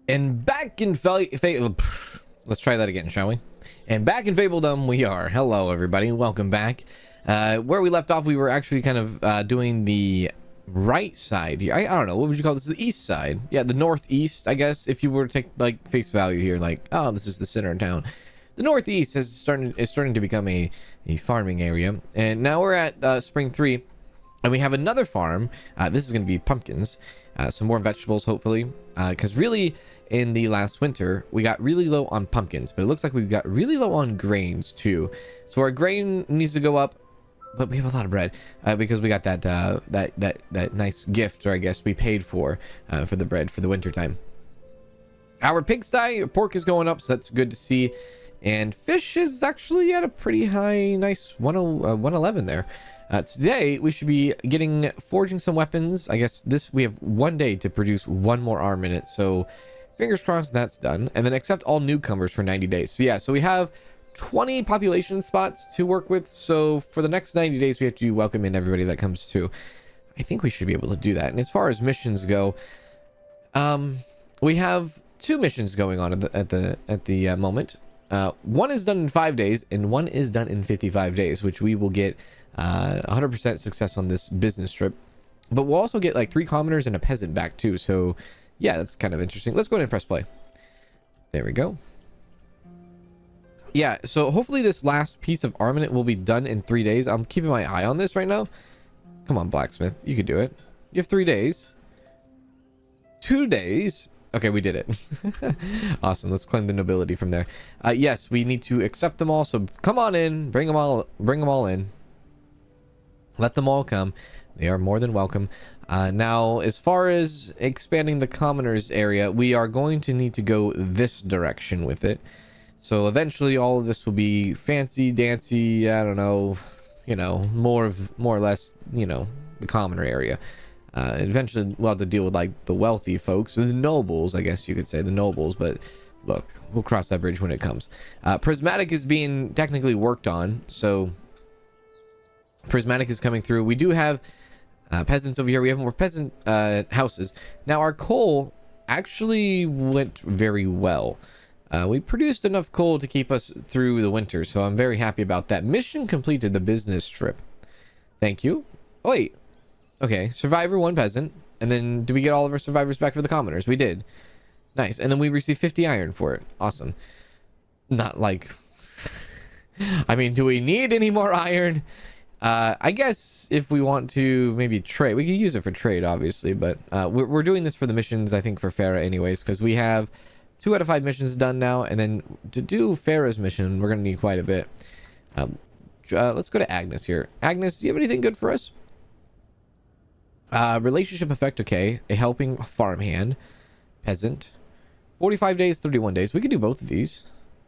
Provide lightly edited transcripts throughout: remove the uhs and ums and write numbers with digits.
And back in let's try that again, shall we? And back in Fabledom we are. Hello everybody, welcome back. Where we left off, we were actually kind of doing the right side here. I don't know, what would you call this? The east side. Yeah, the northeast, I guess, if you were to take like face value here, like, oh, this is the center of town. The northeast is starting to become a farming area. And now we're at Spring 3. And we have another farm. This is going to be pumpkins. Some more vegetables, hopefully. Because really, in the last winter, we got really low on pumpkins. But it looks like we've got really low on grains, too. So our grain needs to go up. But we have a lot of bread. Because we got that nice gift, or I guess we paid for the bread for the winter time. Our pigsty, pork is going up, so that's good to see. And fish is actually at a pretty high, nice 111 there. Today we should be forging some weapons. I guess we have 1 day to produce one more arm in it, so fingers crossed that's done. And then accept all newcomers for 90 days. So yeah, so we have 20 population spots to work with, so for the next 90 days we have to welcome in everybody that comes through. I think we should be able to do that. And as far as missions go, we have 2 missions going on at the moment. One is done in 5 days and one is done in 55 days, which we will get 100% success on this business trip. But we'll also get like 3 commoners and a peasant back too. So yeah, that's kind of interesting. Let's go ahead and press play. There we go. Yeah, so hopefully this last piece of armament will be done in 3 days. I'm keeping my eye on this right now. Come on, blacksmith, you could do it. You have 3 days. 2 days. Okay, we did it. Awesome. Let's claim the nobility from there. Yes, we need to accept them all. So come on in, bring them all in. Let them all come. They are more than welcome. Now, as far as expanding the commoners area, we are going to need to go this direction with it. So eventually all of this will be fancy dancy, I don't know, more or less, the commoner area. Eventually we'll have to deal with like the wealthy folks, the nobles, I guess you could say, the nobles, but look, we'll cross that bridge when it comes. Prismatic is being technically worked on, so prismatic is coming through. We do have peasants over here. We have more peasant houses. Now our coal actually went very well. We produced enough coal to keep us through the winter, so I'm very happy about that. Mission completed, the business trip. Thank you. Oh, wait. Okay, survivor, 1 peasant. And then do we get all of our survivors back for the commoners? We did. Nice. And then we received 50 iron for it. Awesome. Not like... I mean, do we need any more iron? I guess if we want to maybe trade, we could use it for trade, obviously. But we're doing this for the missions, I think, for Farah anyways. Because we have 2 out of 5 missions done now. And then to do Farah's mission, we're going to need quite a bit. Let's go to Agnes here. Agnes, do you have anything good for us? Relationship effect, okay. A helping farmhand. Peasant. 45 days, 31 days. We could do both of these,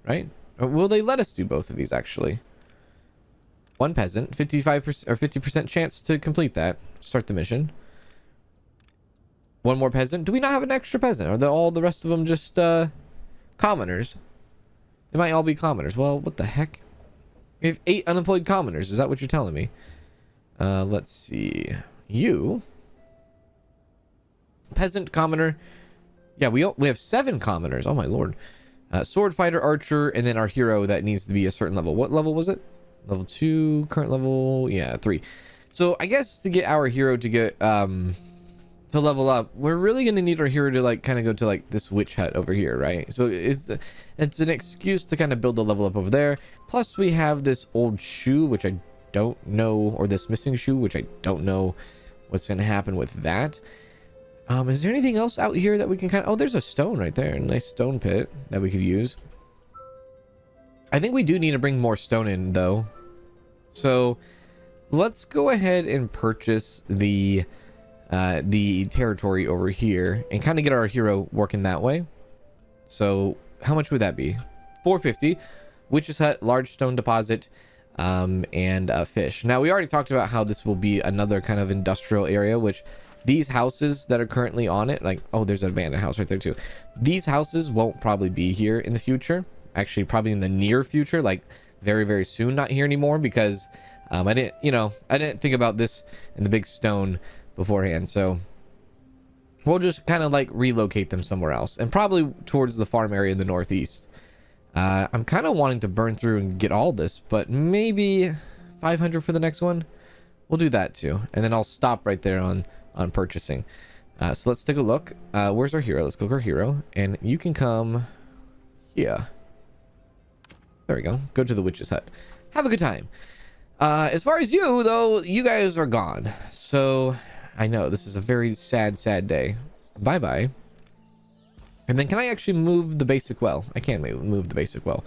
right? Or will they let us do both of these, actually? 1 peasant. 55% or 50% chance to complete that. Start the mission. 1 more peasant. Do we not have an extra peasant? Are all the rest of them just commoners? They might all be commoners. Well, what the heck? We have 8 unemployed commoners. Is that what you're telling me? Let's see. You peasant, commoner. Yeah, we have 7 commoners. Oh my lord. Sword fighter, archer, and then our hero that needs to be a certain level. What level was it? Level 2, current level, yeah, 3. So I guess to get our hero to get to level up, we're really gonna need our hero to like kind of go to like this witch hut over here, right? So it's an excuse to kind of build the level up over there. Plus we have this old shoe, which I don't know, or this missing shoe, which I don't know what's going to happen with that. Is there anything else out here that we can kind of... Oh, there's a stone right there. A nice stone pit that we could use. I think we do need to bring more stone in, though. So let's go ahead and purchase the territory over here and kind of get our hero working that way. So how much would that be? 450. Witch's hut, large stone deposit, and fish. Now we already talked about how this will be another kind of industrial area, which these houses that are currently on it, like, oh, there's an abandoned house right there too. These houses won't probably be here in the future. Actually, probably in the near future, like very, very soon, not here anymore, because I didn't think about this in the big stone beforehand. So We'll just kind of like relocate them somewhere else, and probably towards the farm area in the northeast. I'm kind of wanting to burn through and get all this, but maybe 500 for the next one. We'll do that too, and then I'll stop right there on purchasing. So let's take a look. Where's our hero? Let's click our hero, and you can come here. There we go. Go to the witch's hut. Have a good time. As far as you, though, you guys are gone. So I know this is a very sad day. Bye-bye. And then can I actually move the basic well? I can't move the basic well.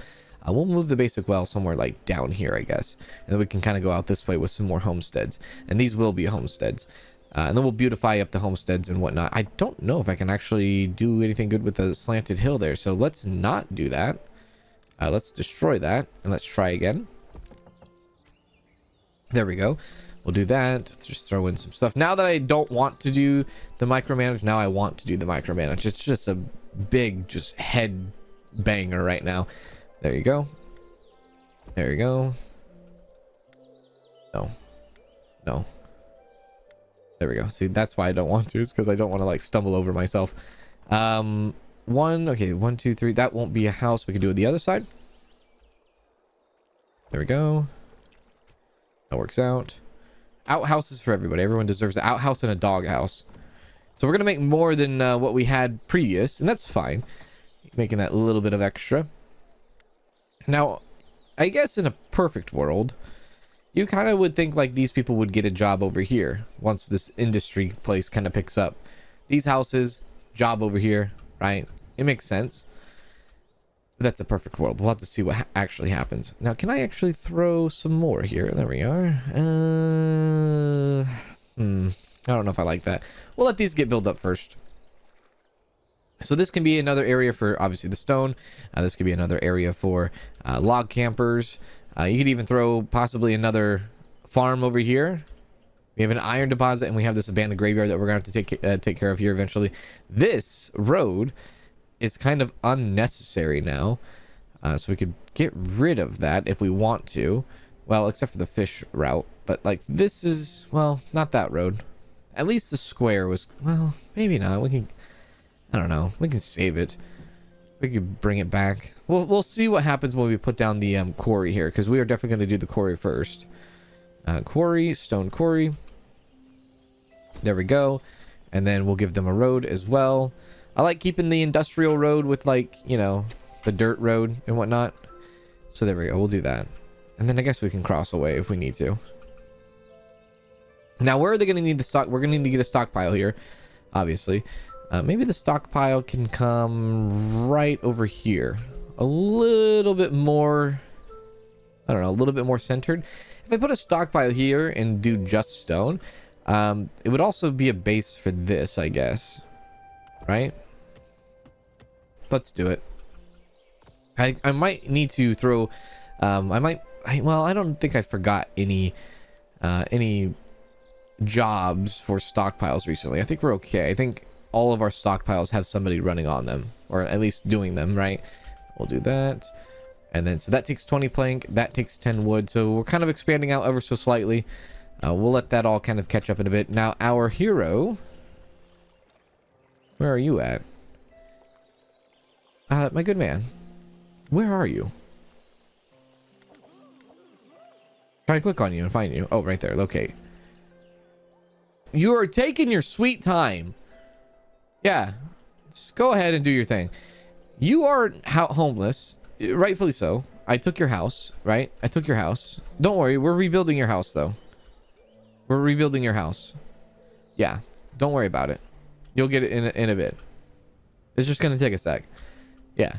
We'll move the basic well somewhere like down here, I guess. And then we can kind of go out this way with some more homesteads. And these will be homesteads. And then we'll beautify up the homesteads and whatnot. I don't know if I can actually do anything good with the slanted hill there. So let's not do that. Let's destroy that. And let's try again. There we go. We'll do that. Let's just throw in some stuff. Now that I don't want to do the micromanage, now I want to do the micromanage. It's just a big just head banger right now. There you go. There you go. No. There we go. See, that's why I don't want to. It's because I don't want to like stumble over myself. Okay, 1, 2, 3. That won't be a house. We can do it the other side. There we go. That works out. Outhouses for everybody. Everyone deserves an outhouse and a doghouse. So we're gonna make more than what we had previous, and that's fine. Making that little bit of extra. Now, I guess in a perfect world, you kind of would think like these people would get a job over here once this industry place kind of picks up. These houses, job over here, right? It makes sense. But that's a perfect world. We'll have to see what actually happens. Now, can I actually throw some more here? There we are. I don't know if I like that. We'll let these get built up first. So this can be another area for obviously the stone. This could be another area for log campers. You could even throw possibly another farm over here. We have an iron deposit, and we have this abandoned graveyard that we're going to have to take care of here eventually. This road is kind of unnecessary now. So we could get rid of that if we want to. Well, except for the fish route. But like this is, well, not that road. At least the square was, well, maybe not. We can, I don't know. We can save it. We could bring it back. We'll see what happens when we put down the quarry here, because we are definitely going to do the quarry first. Quarry, stone quarry. There we go. And then we'll give them a road as well. I like keeping the industrial road with like, you know, the dirt road and whatnot. So there we go. We'll do that. And then I guess we can cross away if we need to. Now, where are they going to need the stock? We're going to need to get a stockpile here, obviously. Maybe the stockpile can come right over here. A little bit more, I don't know, a little bit more centered. If I put a stockpile here and do just stone, it would also be a base for this, I guess. Right? Let's do it. I might need to throw, well, I don't think I forgot any jobs for stockpiles recently. I think we're okay. I think all of our stockpiles have somebody running on them, or at least doing them, right? We'll do that. And then, so that takes 20 plank, that takes 10 wood. So we're kind of expanding out ever so slightly. We'll let that all kind of catch up in a bit. Now, our hero, where are you at? My good man, where are you? Try to click on you and find you. Oh, right there. Locate. You are taking your sweet time. Yeah, just go ahead and do your thing. You are homeless, rightfully so. I took your house, right? I took your house. Don't worry, we're rebuilding your house, though. We're rebuilding your house. Yeah, don't worry about it. You'll get it in a bit. It's just gonna take a sec. Yeah.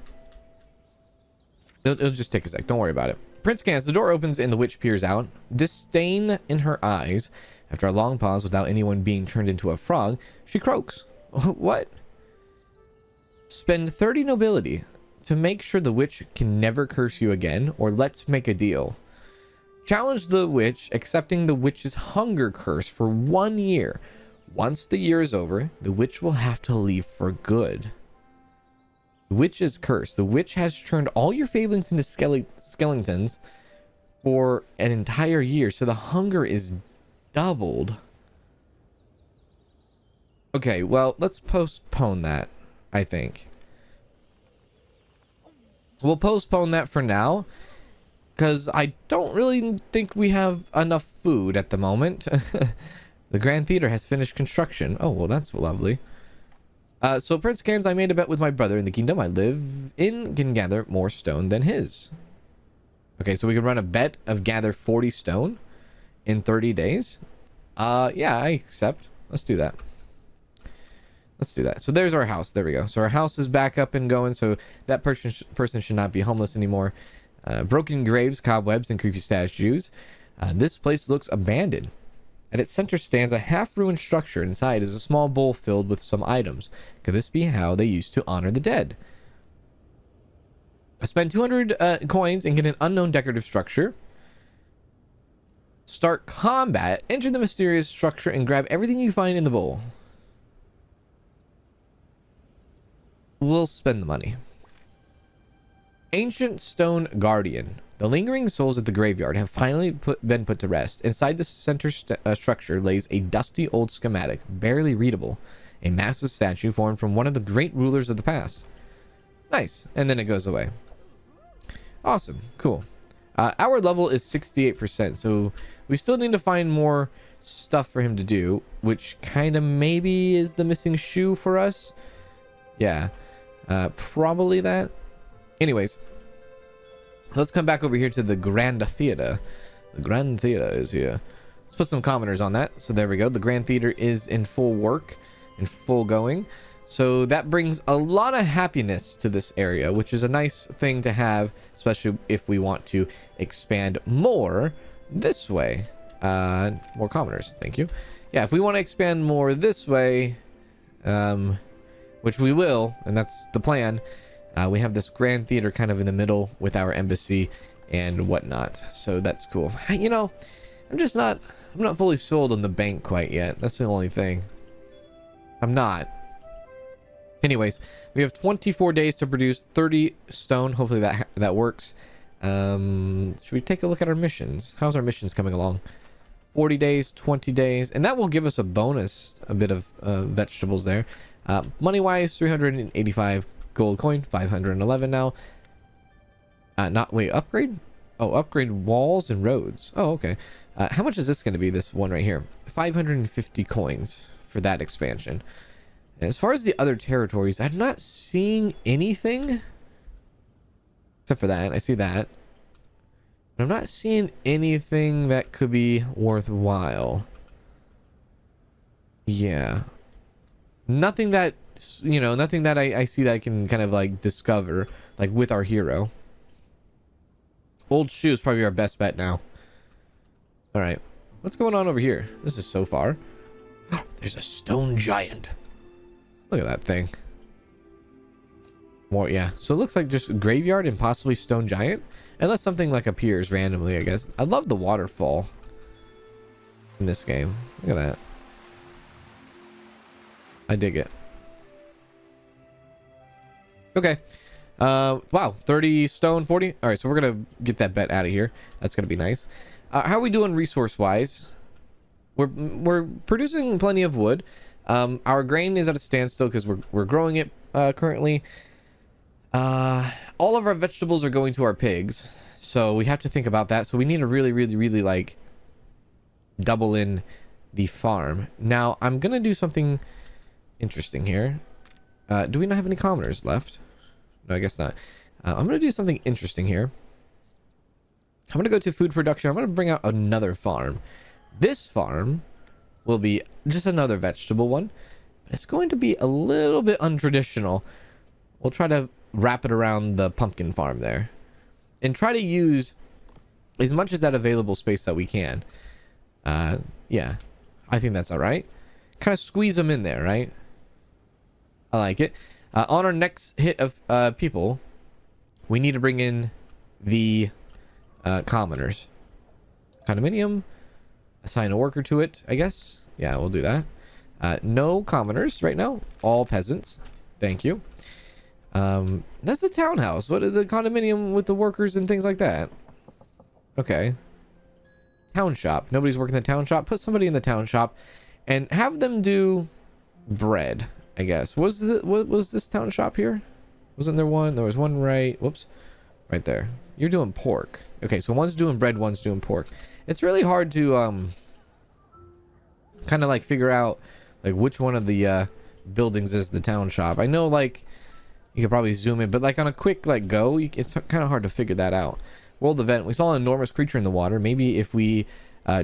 It'll just take a sec. Don't worry about it. Prince scans. The door opens and the witch peers out. Disdain in her eyes. After a long pause without anyone being turned into a frog, she croaks. What? Spend 30 nobility to make sure the witch can never curse you again, or let's make a deal. Challenge the witch, accepting the witch's hunger curse for 1 year. Once the year is over, the witch will have to leave for good. The witch's curse. The witch has turned all your fablings into skeletons for an entire year, so the hunger is doubled. Okay, well, let's postpone that, I think. We'll postpone that for now, because I don't really think we have enough food at the moment. The Grand Theater has finished construction. Oh, well, that's lovely. So Prince Kanz, I made a bet with my brother in the kingdom I live in can gather more stone than his. Okay, so we can run a bet of gather 40 stone in 30 days. Yeah, I accept. Let's do that. Let's do that. So there's our house. There we go. So our house is back up and going. So that person should not be homeless anymore. Broken graves, cobwebs, and creepy statues. This place looks abandoned. At its center stands a half-ruined structure. Inside is a small bowl filled with some items. Could this be how they used to honor the dead? Spend 200 coins and get an unknown decorative structure. Start combat. Enter the mysterious structure and grab everything you find in the bowl. We'll spend the money. Ancient Stone Guardian. The lingering souls at the graveyard have finally been put to rest. Inside the center structure lays a dusty old schematic, barely readable. A massive statue formed from one of the great rulers of the past. Nice. And then it goes away. Awesome. Cool. Our level is 68%, so we still need to find more stuff for him to do, which kind of maybe is the missing shoe for us. Yeah. Probably that. Anyways, let's come back over here to the Grand Theater. The Grand Theater is here. Let's put some commoners on that. So there we go. The Grand Theater is in full work, in full going. So that brings a lot of happiness to this area, which is a nice thing to have, especially if we want to expand more this way. More commoners. Thank you. Yeah, if we want to expand more this way, which we will, and that's the plan. We have this Grand Theater kind of in the middle with our embassy and whatnot. So that's cool. You know, I'm not fully sold on the bank quite yet. That's the only thing. I'm not. Anyways, we have 24 days to produce 30 stone. Hopefully that works. Should we take a look at our missions? How's our missions coming along? 40 days, 20 days, and that will give us a bonus, a bit of vegetables there. Money-wise, 385 gold coin, 511 now. Upgrade? Oh, upgrade walls and roads. Oh, okay. How much is this going to be, this one right here? 550 coins for that expansion. As far as the other territories, I'm not seeing anything. Except for that. I see that. But I'm not seeing anything that could be worthwhile. Yeah. Nothing that, you know, nothing that I see that I can kind of like discover, like with our hero. Old shoe is probably our best bet now. All right. What's going on over here? This is so far. There's a stone giant. Look at that thing. More, yeah. So it looks like just graveyard and possibly stone giant. Unless something like appears randomly, I guess. I love the waterfall in this game. Look at that. I dig it. Okay. Wow. 30 stone, 40. All right. So we're going to get that bet out of here. That's going to be nice. How are we doing resource-wise? We're producing plenty of wood. Our grain is at a standstill because we're growing it currently. All of our vegetables are going to our pigs, so we have to think about that. So we need to really like double in the farm. Now I'm gonna do something interesting here. Do we not have any commoners left? No, I guess not. I'm gonna do something interesting here. I'm gonna go to food production. I'm gonna bring out another farm. This farm will be just another vegetable one, but it's going to be a little bit untraditional. We'll try to wrap it around the pumpkin farm there and try to use as much of that available space that we can. Yeah, I think that's all right. Kind of squeeze them in there, right? I like it. On our next hit of people, we need to bring in the commoners. Condominium. Assign a worker to it, I guess. Yeah, we'll do that. No commoners right now. All peasants. Thank you. That's the townhouse. What is the condominium with the workers and things like that? Okay. Town shop. Nobody's working the town shop. Put somebody in the town shop and have them do bread, I guess. What was this town shop here? Wasn't there one? There was one right, whoops, right there. You're doing pork. Okay, so one's doing bread, one's doing pork. It's really hard to kind of like figure out like which one of the buildings is the town shop. I know like you could probably zoom in, but like on a quick like go, it's kind of hard to figure that out. World event. We saw an enormous creature in the water. Maybe if we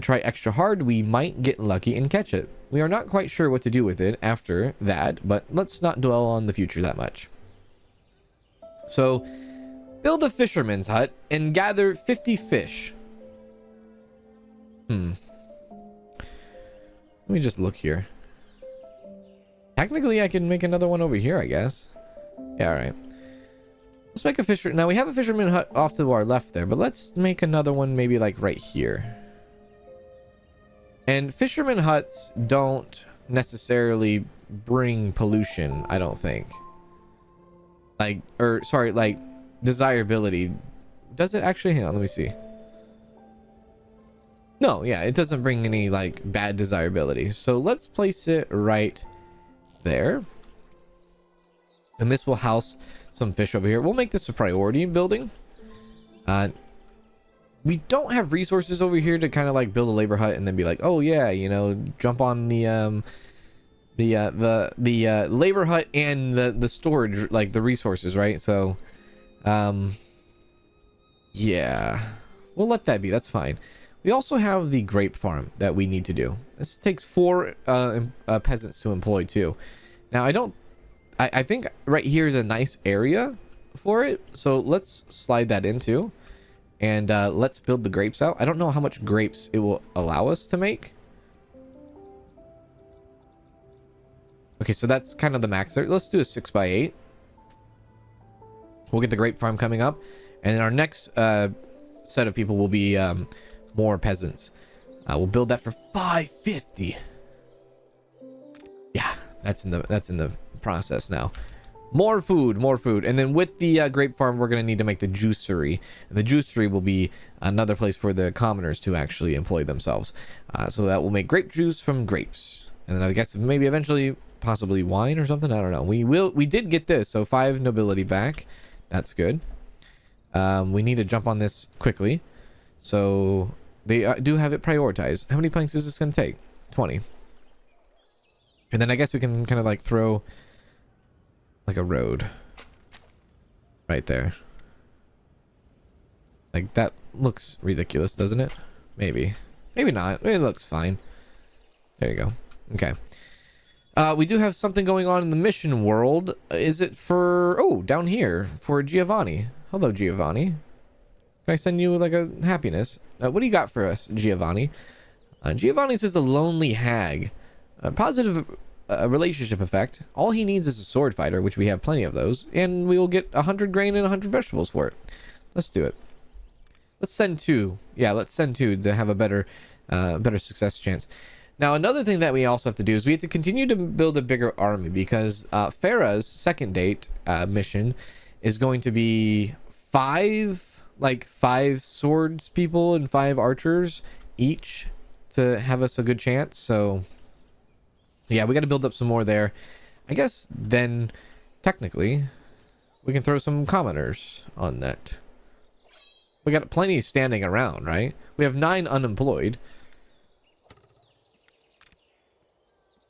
try extra hard, we might get lucky and catch it. We are not quite sure what to do with it after that, but let's not dwell on the future that much. So, build a fisherman's hut and gather 50 fish. Let me just look here. Technically, I can make another one over here, I guess. Yeah, all right. Let's make a fisher. Now, we have a fisherman hut off to our left there, but let's make another one maybe like right here. And fisherman huts don't necessarily bring pollution, I don't think. Like, or sorry, like desirability. Does it actually? Hang on, let me see. No, yeah, it doesn't bring any like bad desirability. So let's place it right there. And this will house some fish over here. We'll make this a priority building. We don't have resources over here to kind of like build a labor hut and then be like, oh yeah, you know, jump on the labor hut and the storage, like the resources, right? So yeah, we'll let that be. That's fine. We also have the grape farm that we need to do. This takes 4 peasants to employ too. Now I think right here is a nice area for it, so let's slide that into, and let's build the grapes out. I don't know how much grapes it will allow us to make. Okay, so that's kind of the max there. Let's do a 6x8. We'll get the grape farm coming up, and then our next set of people will be more peasants. We'll build that for 550. Yeah, that's in the process now. More food, and then with the grape farm, we're gonna need to make the juicery, and the juicery will be another place for the commoners to actually employ themselves. So that will make grape juice from grapes, and then I guess maybe eventually possibly wine or something. I don't know. We did get this, so 5 nobility back. That's good. We need to jump on this quickly, so they do have it prioritized. How many planks is this gonna take? 20. And then I guess we can kind of like throw like a road right there. Like that looks ridiculous, doesn't it? Maybe not. It looks fine. There you go. Okay. We do have something going on in the mission world. Is it for, oh, down here for Giovanni? Hello, Giovanni. Can I send you like a happiness? What do you got for us, Giovanni? Giovanni says the lonely hag. A positive relationship effect. All he needs is a sword fighter, which we have plenty of those, and we will get 100 grain and 100 vegetables for it. Let's do it. Let's send 2. Yeah, let's send 2 to have a better success chance. Now, another thing that we also have to do is we have to continue to build a bigger army, because Farah's second date mission is going to be 5 swords people and 5 archers each to have us a good chance. So yeah, we got to build up some more there. I guess then technically we can throw some commoners on that. We got plenty standing around, right? We have 9 unemployed.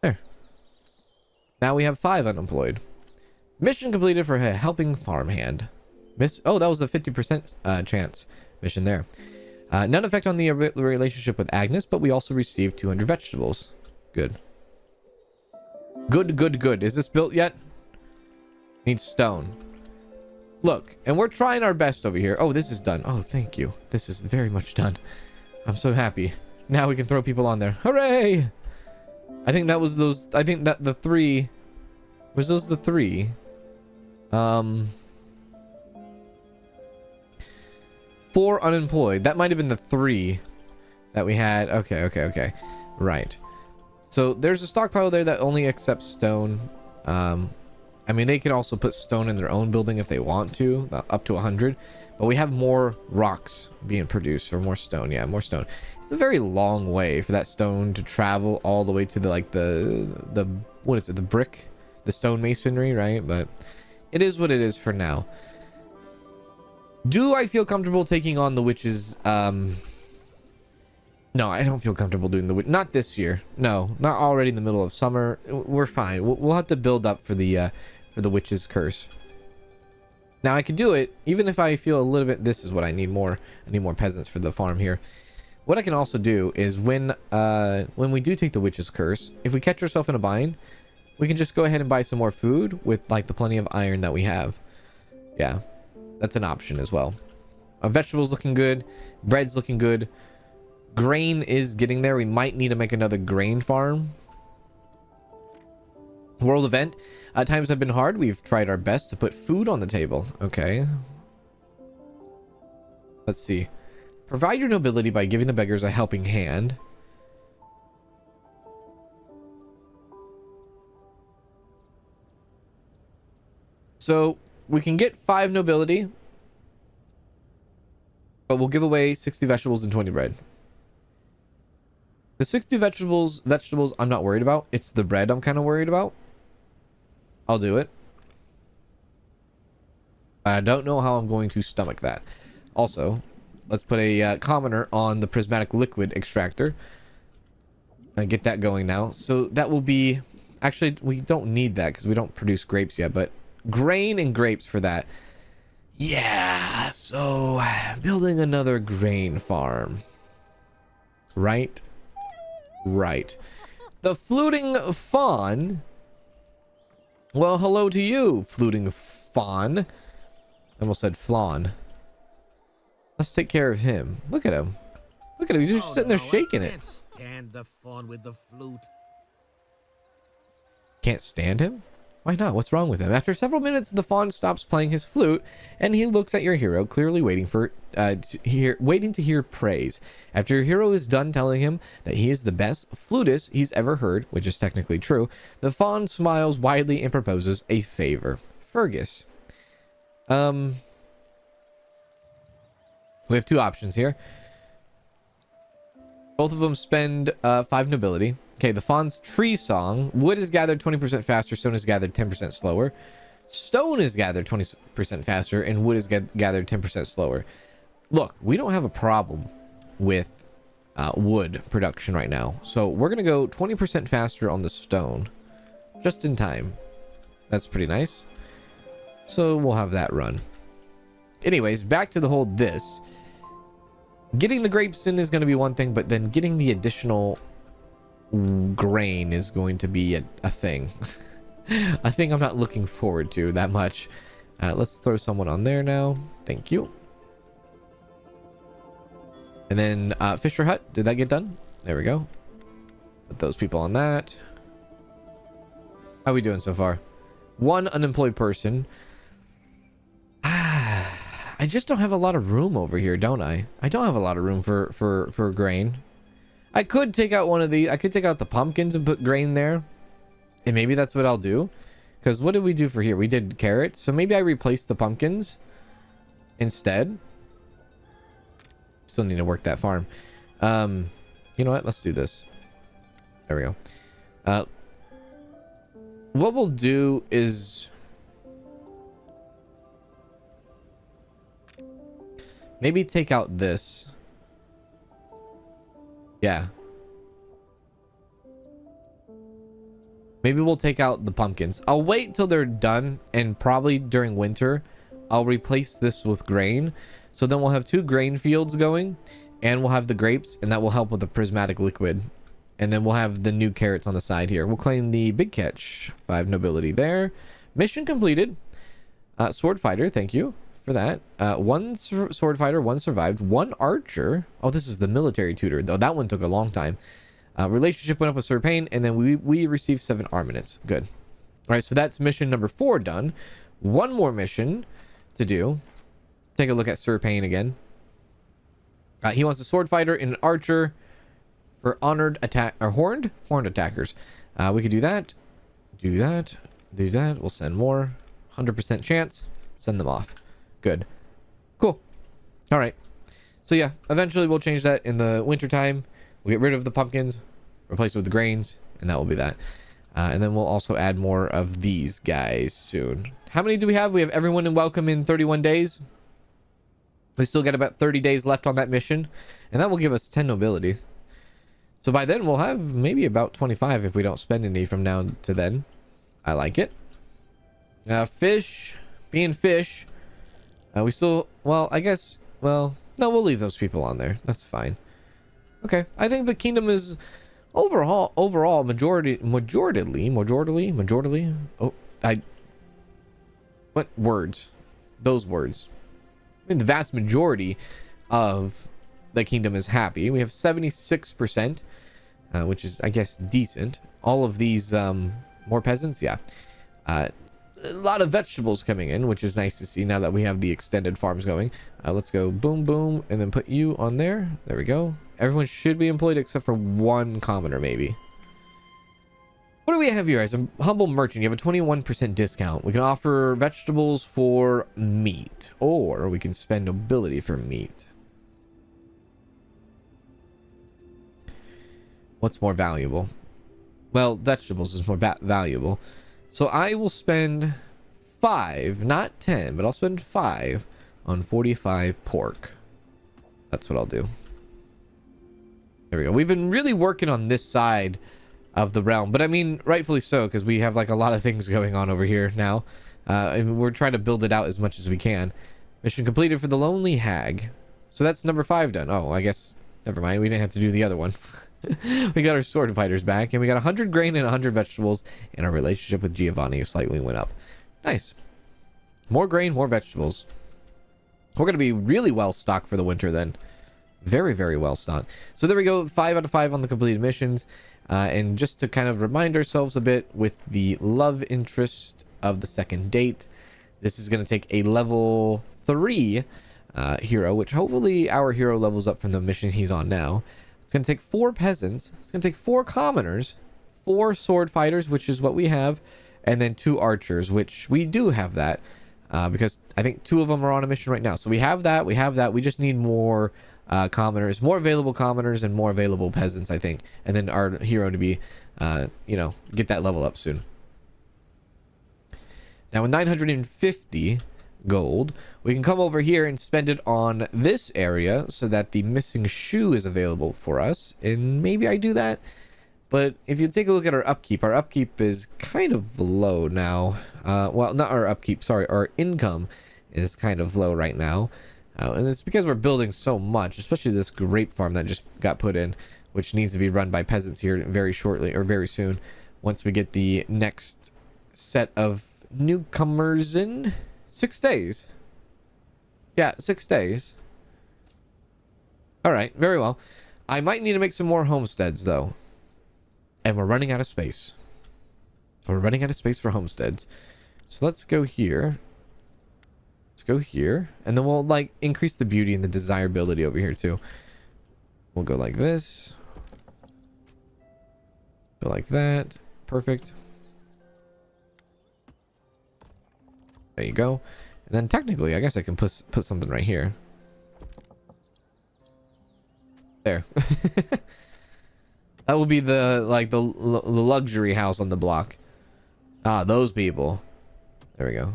There. Now we have 5 unemployed. Mission completed for a helping farmhand. Oh, that was a 50% chance mission there. None effect on the relationship with Agnes, but we also received 200 vegetables. Good. Good. Is this built yet? Needs stone. Look, and we're trying our best over here. Oh, this is done. Oh, thank you. This is very much done. I'm so happy. Now we can throw people on there. Hooray! I think that was those. I think that the 3. Was those the 3? 4 unemployed. That might have been the 3 that we had. Okay. Right. So there's a stockpile there that only accepts stone. I mean, they can also put stone in their own building if they want to, up to 100. But we have more rocks being produced, or more stone. Yeah, more stone. It's a very long way for that stone to travel all the way to the what is it, the brick, the stone masonry, right? But it is what it is for now. Do I feel comfortable taking on the witches? No, I don't feel comfortable doing the witch. Not this year. No, not already in the middle of summer. We're fine. We'll have to build up for the witch's curse. Now I can do it even if I feel a little bit. This is what I need more. I need more peasants for the farm here. What I can also do is when we do take the witch's curse, if we catch ourselves in a bind, we can just go ahead and buy some more food with like the plenty of iron that we have. Yeah, that's an option as well. Vegetables looking good. Bread's looking good. Grain is getting there. We might need to make another grain farm. World event. Times have been hard. We've tried our best to put food on the table. Okay. Let's see. Provide your nobility by giving the beggars a helping hand. So we can get 5 nobility, but we'll give away 60 vegetables and 20 bread. The 60 vegetables I'm not worried about. It's the bread I'm kind of worried about. I'll do it. I don't know how I'm going to stomach that. Also, let's put a commoner on the prismatic liquid extractor and get that going now. So that will be, actually we don't need that because we don't produce grapes yet, but grain and grapes for that. Yeah, so building another grain farm. Right. The fluting fawn. Well, hello to you, fluting fawn. I almost said flawn. Let's take care of him. Look at him. Look at him. He's just sitting there shaking it. Can't stand the fawn with the flute. Can't stand him? Why not? What's wrong with him? After several minutes, the fawn stops playing his flute, and he looks at your hero, clearly waiting to hear praise. After your hero is done telling him that he is the best flutist he's ever heard, which is technically true, the fawn smiles widely and proposes a favor. Fergus. We have 2 options here. Both of them spend 5 nobility. Okay, the fawn's tree song. Wood is gathered 20% faster. Stone is gathered 10% slower. Stone is gathered 20% faster. And wood is gathered 10% slower. Look, we don't have a problem with wood production right now. So we're going to go 20% faster on the stone. Just in time. That's pretty nice. So we'll have that run. Anyways, back to the whole this. Getting the grapes in is going to be one thing, but then getting the additional grain is going to be a thing. A thing I'm not looking forward to that much. Let's throw someone on there now. Thank you. And then Fisher Hut. Did that get done? There we go. Put those people on that. How are we doing so far? 1 unemployed person. I just don't have a lot of room over here, don't I? I don't have a lot of room for grain. I could take out one of these. I could take out the pumpkins and put grain there. And maybe that's what I'll do. Because what did we do for here? We did carrots. So maybe I replace the pumpkins instead. Still need to work that farm. You know what? Let's do this. There we go. What we'll do is maybe take out this. Yeah. Maybe we'll take out the pumpkins. I'll wait till they're done, and probably during winter I'll replace this with grain. So then we'll have 2 grain fields going, and we'll have the grapes, and that will help with the prismatic liquid. And then we'll have the new carrots on the side here. We'll claim the big catch. 5 nobility there. Mission completed. Sword fighter, thank you for that. 1 sword fighter, 1 survived. 1 archer. Oh, this is the military tutor, though. That one took a long time. Relationship went up with Sir Payne, and then we received 7 armaments. Good. All right, so that's mission number 4 done. 1 more mission to do. Take a look at Sir Payne again. He wants a sword fighter and an archer for honored attack or horned attackers. We could do that. Do that. Do that. We'll send more. 100% chance. Send them off. Good. Cool. All right. So yeah, eventually we'll change that in the winter time. We'll get rid of the pumpkins, replace it with the grains, and that will be that. And then we'll also add more of these guys soon. How many do we have? We have everyone in welcome in 31 days. We still got about 30 days left on that mission, and that will give us 10 nobility. So by then we'll have maybe about 25 if we don't spend any from now to then. I like it. Fish, being fish. We still, well, I guess, well, no, we'll leave those people on there. That's fine. Okay, I think the kingdom is overall majority. Oh, what words? Those words. I mean, the vast majority of the kingdom is happy. We have 76%, which is, I guess, decent. All of these, more peasants, yeah. A lot of vegetables coming in, which is nice to see now that we have the extended farms going. Let's go boom, boom, and then put you on there. There we go. Everyone should be employed except for one commoner, maybe. What do we have here? As a humble merchant, you have a 21% discount. We can offer vegetables for meat, or we can spend nobility for meat. What's more valuable? Well, vegetables is more valuable. So I will spend 5, not 10, but I'll spend 5 on 45 pork. That's what I'll do. There we go. We've been really working on this side of the realm, but I mean, rightfully so, because we have like a lot of things going on over here now. And we're trying to build it out as much as we can. Mission completed for the Lonely Hag. So that's number 5 done. Oh, I guess, never mind. We didn't have to do the other one. We got our sword fighters back, and we got 100 grain and 100 vegetables, and our relationship with Giovanni slightly went up. Nice. More grain, more vegetables. We're going to be really well stocked for the winter then. Very, very well stocked. So there we go. 5 out of 5 on the completed missions. And just to kind of remind ourselves a bit with the love interest of the second date, this is going to take a level 3 hero, which hopefully our hero levels up from the mission he's on now. It's going to take 4 peasants. It's going to take 4 commoners, 4 sword fighters, which is what we have, and then 2 archers, which we do have that because I think 2 of them are on a mission right now. So we have that. We have that. We just need more commoners, more available commoners, and more available peasants, I think. And then our hero to be, get that level up soon. Now, with 950 gold, we can come over here and spend it on this area so that the missing shoe is available for us, and maybe I do that. But if you take a look at our upkeep is kind of low now. Well, not our upkeep, sorry, our income is kind of low right now, and it's because we're building so much, especially this grape farm that just got put in, which needs to be run by peasants here very shortly, or very soon, once we get the next set of newcomers in. 6 days. Yeah, 6 days. All right, very well. I might need to make some more homesteads, though. And we're running out of space. We're running out of space for homesteads. So let's go here. Let's go here. And then we'll, like, increase the beauty and the desirability over here, too. We'll go like this. Go like that. Perfect. There you go. And then technically, I guess I can put something right here. There. That will be the luxury house on the block. Ah, those people. There we go.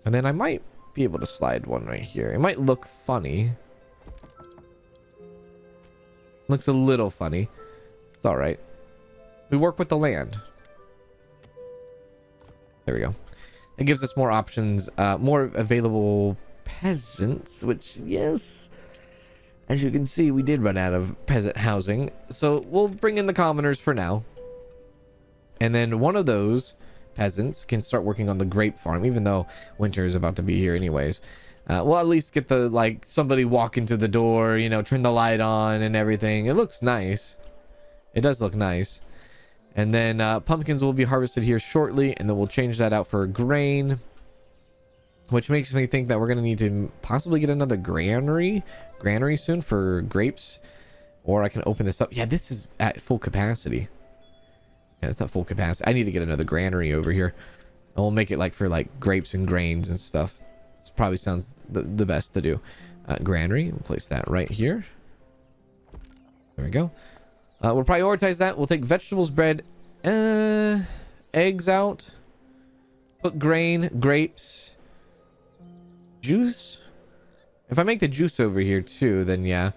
And then I might be able to slide one right here. It might look funny. Looks a little funny. It's all right. We work with the land. There we go. It gives us more options, more available peasants, which, yes, as you can see, we did run out of peasant housing. So we'll bring in the commoners for now. And then one of those peasants can start working on the grape farm, even though winter is about to be here anyways. We'll at least get the, like, somebody walk into the door, you know, turn the light on and everything. It looks nice. It does look nice. And then pumpkins will be harvested here shortly, and then we'll change that out for grain, which makes me think that we're going to need to possibly get another granary soon for grapes, or I can open this up. Yeah, this is at full capacity. Yeah, it's not full capacity. I need to get another granary over here, and we'll make it like for like grapes and grains and stuff. This probably sounds the best to do. Granary, we'll place that right here. There we go. We'll prioritize that. We'll take vegetables, bread, eggs out. Put grain, grapes, juice. If I make the juice over here too, then yeah.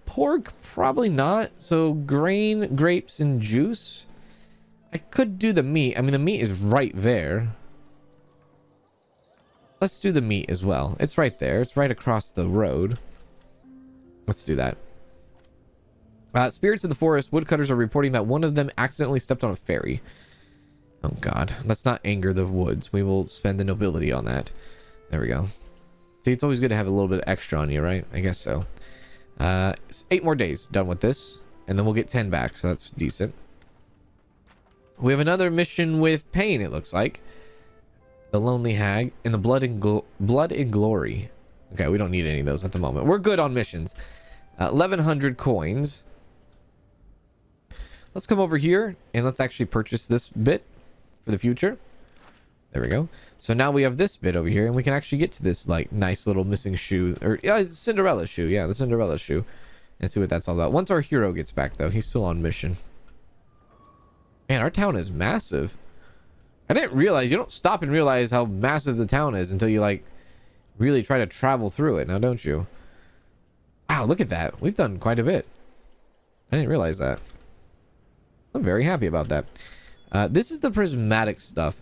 Pork, probably not. So grain, grapes, and juice. I could do the meat. I mean, the meat is right there. Let's do the meat as well. It's right there. It's right across the road. Let's do that. Spirits of the forest. Woodcutters are reporting that one of them accidentally stepped on a fairy. Oh god. Let's not anger the woods. We will spend the nobility on that. There we go. See, it's always good to have a little bit extra on you, right? I guess so. It's 8 more days done with this. And then we'll get 10 back. So that's decent. We have another mission with pain, it looks like. The Lonely Hag and the Blood and Glory. Okay, we don't need any of those at the moment. We're good on missions. 1,100 coins. Let's come over here and let's actually purchase this bit for the future. There we go. So now we have this bit over here and we can actually get to this like nice little missing shoe. Or yeah, it's Cinderella shoe. Yeah, the Cinderella shoe. And see what that's all about. Once our hero gets back though, he's still on mission. Man, our town is massive. I didn't realize, you don't stop and realize how massive the town is until you like really try to travel through it now, don't you? Wow, look at that. We've done quite a bit. I didn't realize that. I'm very happy about that. This is the prismatic stuff.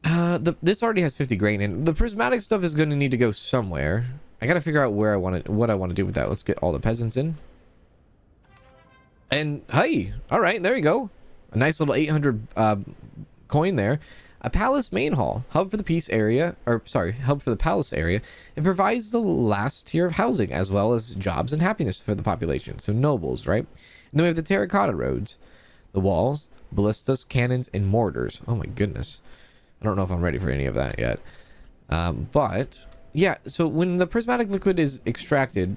This already has 50 grain in. The prismatic stuff is going to need to go somewhere. I got to figure out where I want to, what I want to do with that. Let's get all the peasants in. And hey, all right, there you go. A nice little 800 coin there. A palace main hall, hub for the peace area, or sorry, hub for the palace area. It provides the last tier of housing as well as jobs and happiness for the population. So nobles, right? And then we have the terracotta roads, the walls, ballistas, cannons, and mortars. Oh my goodness. I don't know if I'm ready for any of that yet. But yeah, so when the prismatic liquid is extracted,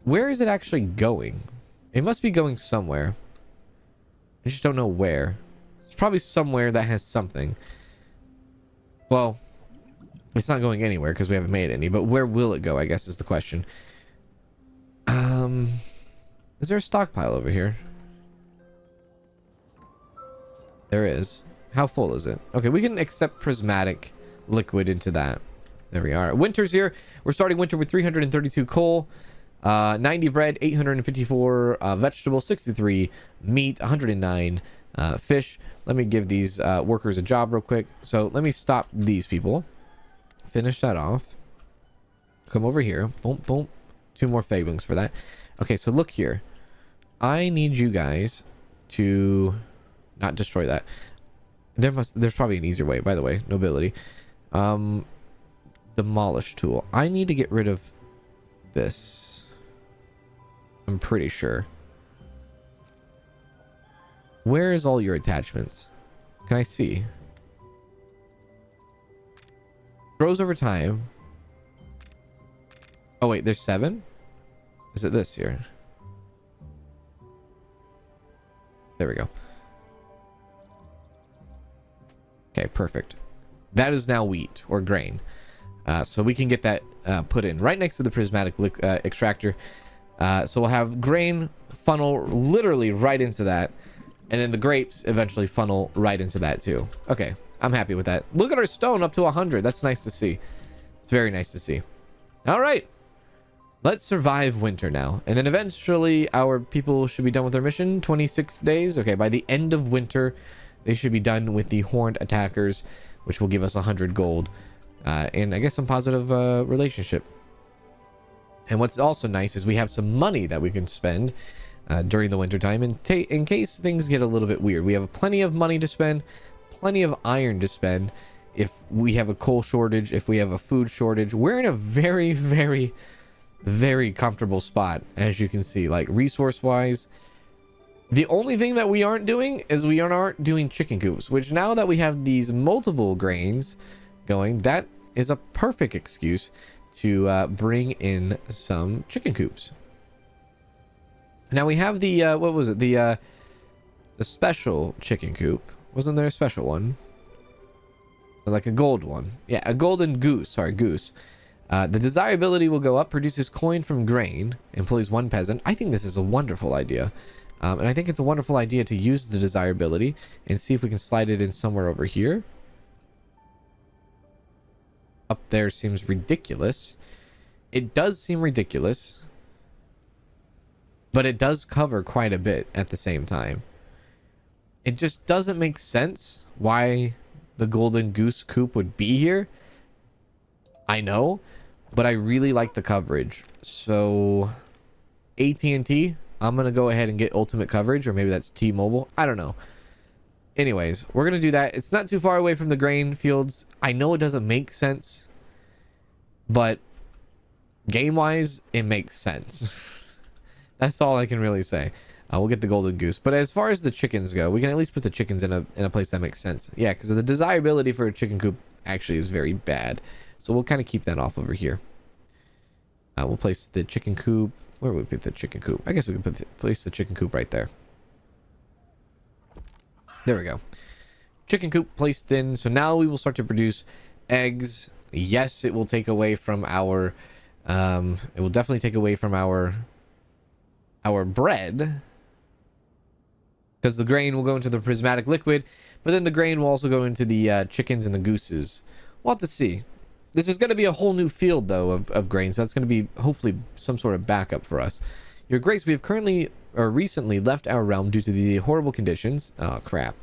where is it actually going? It must be going somewhere. I just don't know where. It's probably somewhere that has something. Well, it's not going anywhere because we haven't made any, but where will it go, I guess is the question. Is there a stockpile over here? There is. How full is it? Okay, we can accept prismatic liquid into that. There we are. Winter's here. We're starting winter with 332 coal, 90 bread, 854 vegetables, 63 meat, 109 fish. Let me give these workers a job real quick. So let me stop these people. Finish that off. Come over here. Boom, boom. 2 more fablings for that. Okay, so look here. I need you guys to not destroy that. There's probably an easier way, by the way. Nobility. Demolish tool. I need to get rid of this. I'm pretty sure. Where is all your attachments? Can I see? Grows over time. Oh wait, there's 7? Is it this here? There we go. Okay, perfect. That is now wheat or grain. So we can get that put in right next to the prismatic extractor. So we'll have grain funnel literally right into that. And then the grapes eventually funnel right into that too. Okay, I'm happy with that. Look at our stone up to 100. That's nice to see. It's very nice to see. All right. Let's survive winter now. And then eventually our people should be done with their mission. 26 days. Okay, by the end of winter, they should be done with the horned attackers, which will give us 100 gold. And I guess some positive relationship. And what's also nice is we have some money that we can spend during the winter time in case things get a little bit weird. We have plenty of money to spend, plenty of iron to spend. If we have a coal shortage, if we have a food shortage, we're in a very, very, very comfortable spot, as you can see, like resource wise. The only thing that we aren't doing is we aren't doing chicken coops, which now that we have these multiple grains going, that is a perfect excuse to bring in some chicken coops. Now we have the what was it, the special chicken coop. Wasn't there a special one? Like a gold one? Yeah, a golden goose. Sorry, goose. The desirability will go up, produces coin from grain, employs 1 peasant. I think this is a wonderful idea. And I think it's a wonderful idea to use the desirability and see if we can slide it in somewhere over here. Up there seems ridiculous. It does seem ridiculous, but it does cover quite a bit at the same time. It just doesn't make sense why the golden goose coop would be here. I know, but I really like the coverage. So AT&T, I'm going to go ahead and get ultimate coverage, or maybe that's T-Mobile. I don't know. Anyways, we're going to do that. It's not too far away from the grain fields. I know it doesn't make sense, but game-wise, it makes sense. That's all I can really say. We'll get the golden goose. But as far as the chickens go, we can at least put the chickens in a place that makes sense. Yeah, because the desirability for a chicken coop actually is very bad. So we'll kind of keep that off over here. We'll place the chicken coop. Where would we put the chicken coop? I guess we can place the chicken coop right there. There we go. Chicken coop placed in. So now we will start to produce eggs. Yes, it will take away from our... it will definitely take away from our bread, because the grain will go into the prismatic liquid, but then the grain will also go into the chickens and the gooses. We'll have to see. This is going to be a whole new field, though, of grain, so that's going to be hopefully some sort of backup for us. Your Grace, we have recently left our realm due to the horrible conditions. Oh, crap.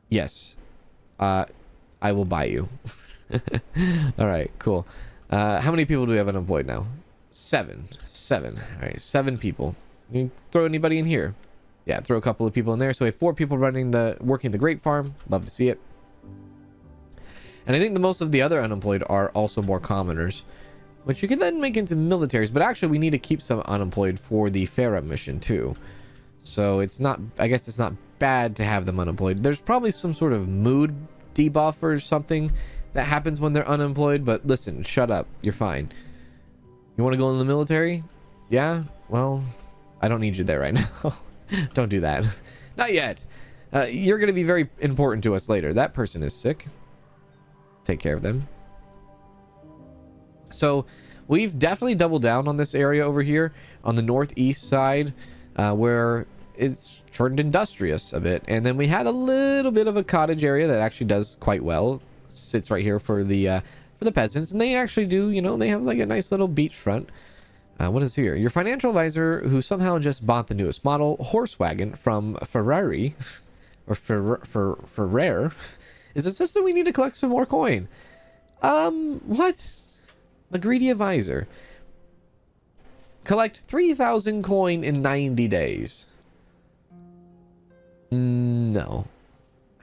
Yes. I will buy you. All right, cool. How many people do we have unemployed now? 7. All right, 7 people. You can throw anybody in here? Yeah, throw a couple of people in there. So we have 4 people working the grape farm. Love to see it. And I think the most of the other unemployed are also more commoners, which you can then make into militaries. But actually, we need to keep some unemployed for the Farah mission too. So it's not, I guess it's not bad to have them unemployed. There's probably some sort of mood debuff or something that happens when they're unemployed. But listen, shut up. You're fine. You want to go in the military? Yeah? Well, I don't need you there right now. Don't do that. Not yet. You're going to be very important to us later. That person is sick. Take care of them. So we've definitely doubled down on this area over here on the northeast side, where it's turned industrious a bit. And then we had a little bit of a cottage area that actually does quite well. Sits right here for the peasants, and they actually do, you know, they have like a nice little beachfront. What is here? Your financial advisor, who somehow just bought the newest model horse wagon from Ferrari, or Ferrer, is insisting we need to collect some more coin. What? The greedy advisor. Collect 3,000 coin in 90 days. No.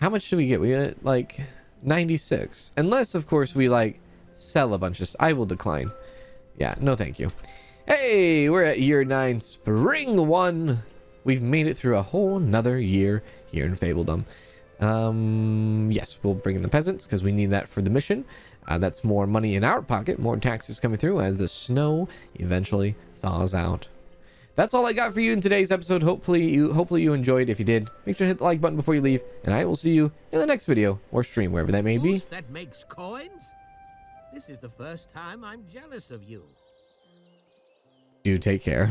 How much do we get? We get like 96. Unless, of course, we like sell a bunch of... I will decline. Yeah, no thank you. Hey, we're at year 9, spring 1. We've made it through a whole nother year here in Fabledom. Yes, we'll bring in the peasants because we need that for the mission. That's more money in our pocket, more taxes coming through as the snow eventually thaws out. That's all I got for you in today's episode. Hopefully you enjoyed. If you did, make sure to hit the like button before you leave, and I will see you in the next video or stream, wherever that may be. Goose that makes coins? This is the first time I'm jealous of you. Do take care.